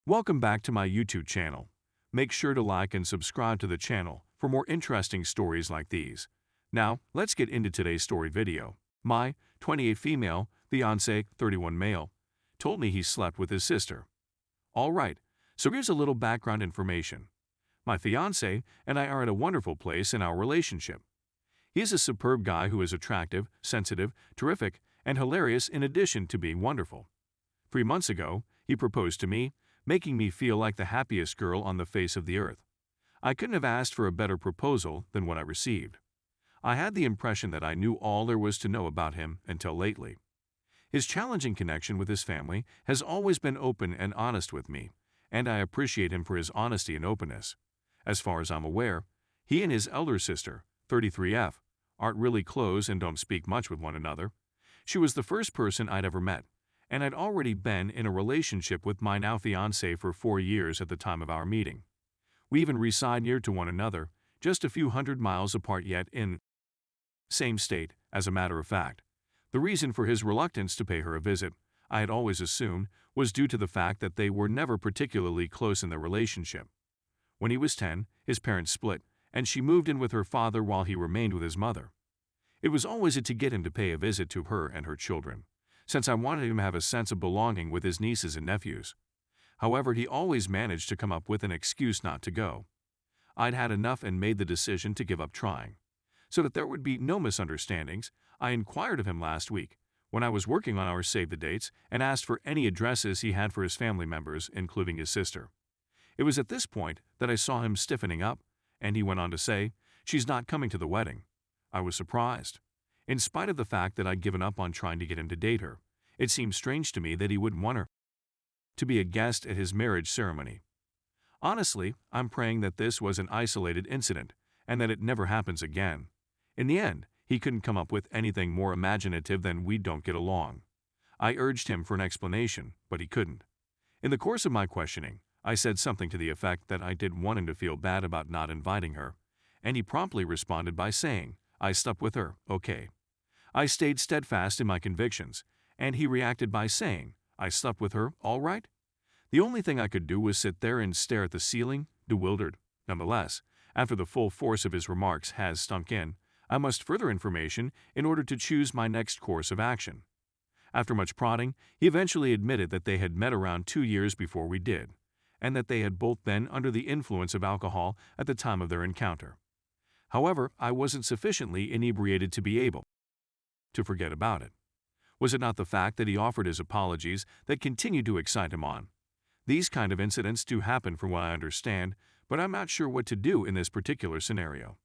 Welcome back to my YouTube channel. Make sure to like and subscribe to the channel for more interesting stories like these. Now, let's get into today's story video. My 28 female, fiancé, 31 male, told me he slept with his sister. Alright, so here's a little background information. My fiancé and I are at a wonderful place in our relationship. He is a superb guy who is attractive, sensitive, terrific, and hilarious in addition to being wonderful. 3 months ago, he proposed to me, making me feel like the happiest girl on the face of the earth. I couldn't have asked for a better proposal than what I received. I had the impression that I knew all there was to know about him until lately. His challenging connection with his family has always been open and honest with me, and I appreciate him for his honesty and openness. As far as I'm aware, he and his elder sister, 33F, aren't really close and don't speak much with one another. She was the first person I'd ever met, and I'd already been in a relationship with my now fiancé for 4 years at the time of our meeting. We even reside near to one another, just a few hundred miles apart yet in same state, as a matter of fact. The reason for his reluctance to pay her a visit, I had always assumed, was due to the fact that they were never particularly close in their relationship. When he was 10, his parents split, and she moved in with her father while he remained with his mother. It was always to get him to pay a visit to her and her children, since I wanted him to have a sense of belonging with his nieces and nephews. However, he always managed to come up with an excuse not to go. I'd had enough and made the decision to give up trying. So that there would be no misunderstandings, I inquired of him last week, when I was working on our save the dates, and asked for any addresses he had for his family members, including his sister. It was at this point that I saw him stiffening up, and he went on to say, "She's not coming to the wedding." I was surprised. In spite of the fact that I'd given up on trying to get him to date her, it seemed strange to me that he wouldn't want her to be a guest at his marriage ceremony. Honestly, I'm praying that this was an isolated incident and that it never happens again. In the end, he couldn't come up with anything more imaginative than "we don't get along." I urged him for an explanation, but he couldn't. In the course of my questioning, I said something to the effect that I didn't want him to feel bad about not inviting her, and he promptly responded by saying, "I slept with her, okay." I stayed steadfast in my convictions, and he reacted by saying, "I slept with her, all right?" The only thing I could do was sit there and stare at the ceiling, bewildered. Nonetheless, after the full force of his remarks has sunk in, I must further information in order to choose my next course of action. After much prodding, he eventually admitted that they had met around 2 years before we did, and that they had both been under the influence of alcohol at the time of their encounter. However, I wasn't sufficiently inebriated to be able to forget about it. Was it not the fact that he offered his apologies that continued to excite him on? These kind of incidents do happen from what I understand, but I'm not sure what to do in this particular scenario.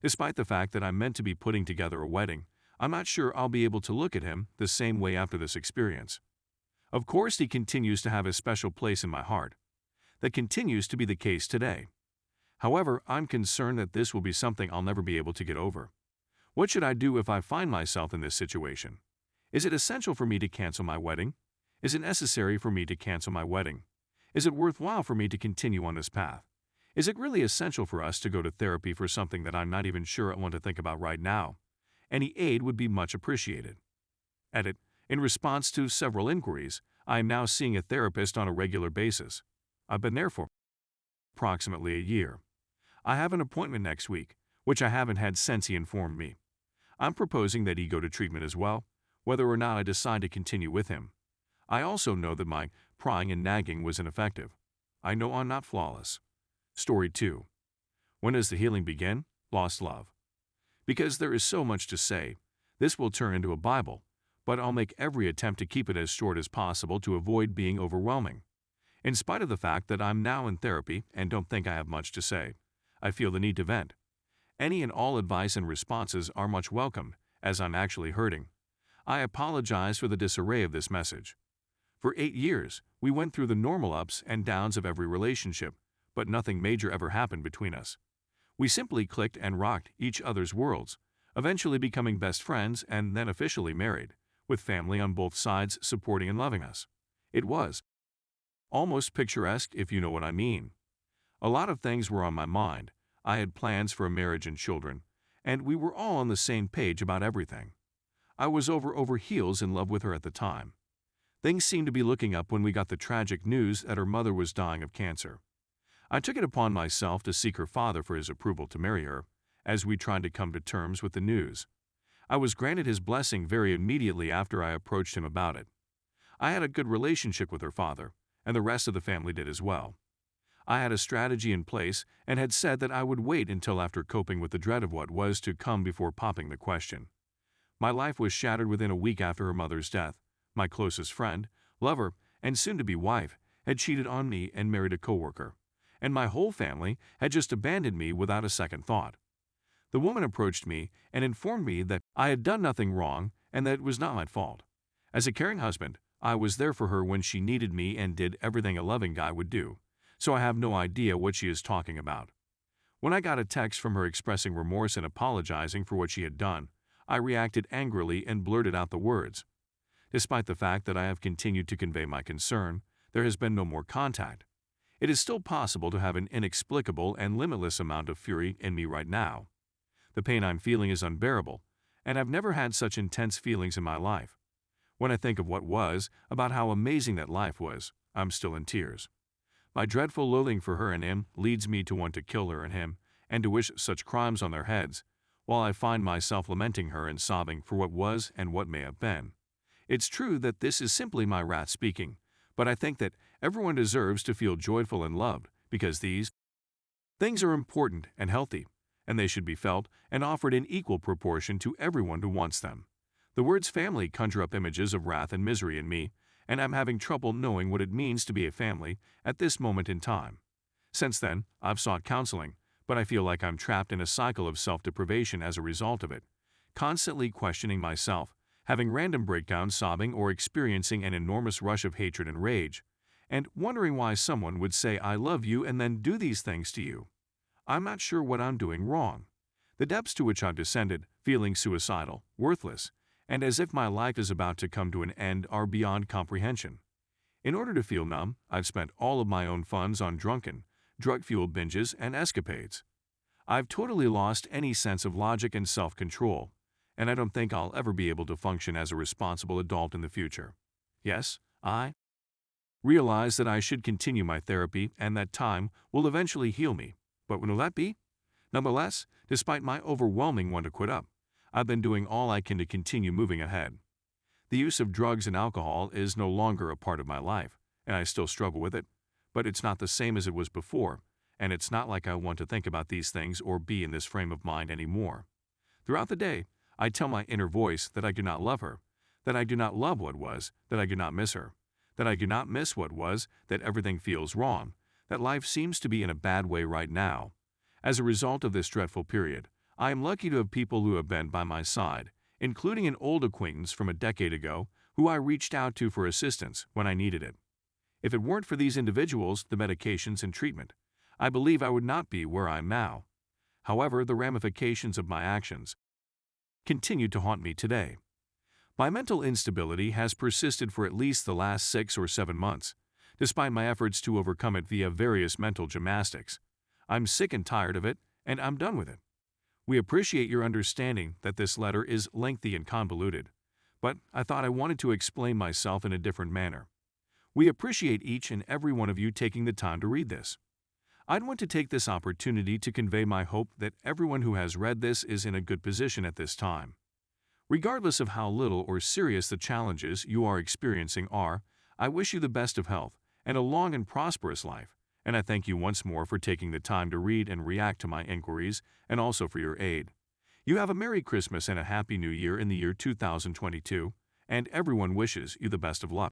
Despite the fact that I'm meant to be putting together a wedding, I'm not sure I'll be able to look at him the same way after this experience. Of course, he continues to have a special place in my heart. That continues to be the case today. However, I'm concerned that this will be something I'll never be able to get over. What should I do if I find myself in this situation? Is it essential for me to cancel my wedding? Is it necessary for me to cancel my wedding? Is it worthwhile for me to continue on this path? Is it really essential for us to go to therapy for something that I'm not even sure I want to think about right now? Any aid would be much appreciated. Edit. In response to several inquiries, I am now seeing a therapist on a regular basis. I've been there for approximately a year. I have an appointment next week, which I haven't had since he informed me. I'm proposing that he go to treatment as well, whether or not I decide to continue with him. I also know that my prying and nagging was ineffective. I know I'm not flawless. Story 2. When does the healing begin? Lost love. Because there is so much to say, this will turn into a Bible, but I'll make every attempt to keep it as short as possible to avoid being overwhelming. In spite of the fact that I'm now in therapy and don't think I have much to say, I feel the need to vent. Any and all advice and responses are much welcomed, as I'm actually hurting. I apologize for the disarray of this message. For 8 years, we went through the normal ups and downs of every relationship, but nothing major ever happened between us. We simply clicked and rocked each other's worlds, eventually becoming best friends and then officially married, with family on both sides supporting and loving us. It was almost picturesque, if you know what I mean. A lot of things were on my mind. I had plans for a marriage and children, and we were all on the same page about everything. I was over heels in love with her at the time. Things seemed to be looking up when we got the tragic news that her mother was dying of cancer. I took it upon myself to seek her father for his approval to marry her, as we tried to come to terms with the news. I was granted his blessing very immediately after I approached him about it. I had a good relationship with her father, and the rest of the family did as well. I had a strategy in place and had said that I would wait until after coping with the dread of what was to come before popping the question. My life was shattered within a week after her mother's death. My closest friend, lover, and soon-to-be wife had cheated on me and married a coworker, and my whole family had just abandoned me without a second thought. The woman approached me and informed me that I had done nothing wrong and that it was not my fault. As a caring husband, I was there for her when she needed me and did everything a loving guy would do, so I have no idea what she is talking about. When I got a text from her expressing remorse and apologizing for what she had done, I reacted angrily and blurted out the words. Despite the fact that I have continued to convey my concern, there has been no more contact. It is still possible to have an inexplicable and limitless amount of fury in me right now. The pain I'm feeling is unbearable, and I've never had such intense feelings in my life. When I think of what was, about how amazing that life was, I'm still in tears. My dreadful loathing for her and him leads me to want to kill her and him, and to wish such crimes on their heads, while I find myself lamenting her and sobbing for what was and what may have been. It's true that this is simply my wrath speaking, but I think that everyone deserves to feel joyful and loved, because these things are important and healthy, and they should be felt and offered in equal proportion to everyone who wants them. The words family conjure up images of wrath and misery in me, and I'm having trouble knowing what it means to be a family at this moment in time. Since then, I've sought counseling, but I feel like I'm trapped in a cycle of self-deprivation as a result of it, constantly questioning myself, having random breakdowns, sobbing, or experiencing an enormous rush of hatred and rage, and wondering why someone would say I love you and then do these things to you. I'm not sure what I'm doing wrong. The depths to which I've descended, feeling suicidal, worthless, and as if my life is about to come to an end are beyond comprehension. In order to feel numb, I've spent all of my own funds on drunken, drug-fueled binges and escapades. I've totally lost any sense of logic and self-control, and I don't think I'll ever be able to function as a responsible adult in the future. Yes, I realize that I should continue my therapy and that time will eventually heal me, but when will that be? Nonetheless, despite my overwhelming want to quit up, I've been doing all I can to continue moving ahead. The use of drugs and alcohol is no longer a part of my life, and I still struggle with it, but it's not the same as it was before, and it's not like I want to think about these things or be in this frame of mind anymore. Throughout the day, I tell my inner voice that I do not love her, that I do not love what was, that I do not miss her, that I do not miss what was, that everything feels wrong, that life seems to be in a bad way right now. As a result of this dreadful period, I am lucky to have people who have been by my side, including an old acquaintance from a decade ago who I reached out to for assistance when I needed it. If it weren't for these individuals, the medications and treatment, I believe I would not be where I am now. However, the ramifications of my actions continue to haunt me today. My mental instability has persisted for at least the last 6 or 7 months, despite my efforts to overcome it via various mental gymnastics. I'm sick and tired of it, and I'm done with it. We appreciate your understanding that this letter is lengthy and convoluted, but I thought I wanted to explain myself in a different manner. We appreciate each and every one of you taking the time to read this. I'd want to take this opportunity to convey my hope that everyone who has read this is in a good position at this time. Regardless of how little or serious the challenges you are experiencing are, I wish you the best of health and a long and prosperous life, and I thank you once more for taking the time to read and react to my inquiries and also for your aid. You have a Merry Christmas and a Happy New Year in the year 2022, and everyone wishes you the best of luck.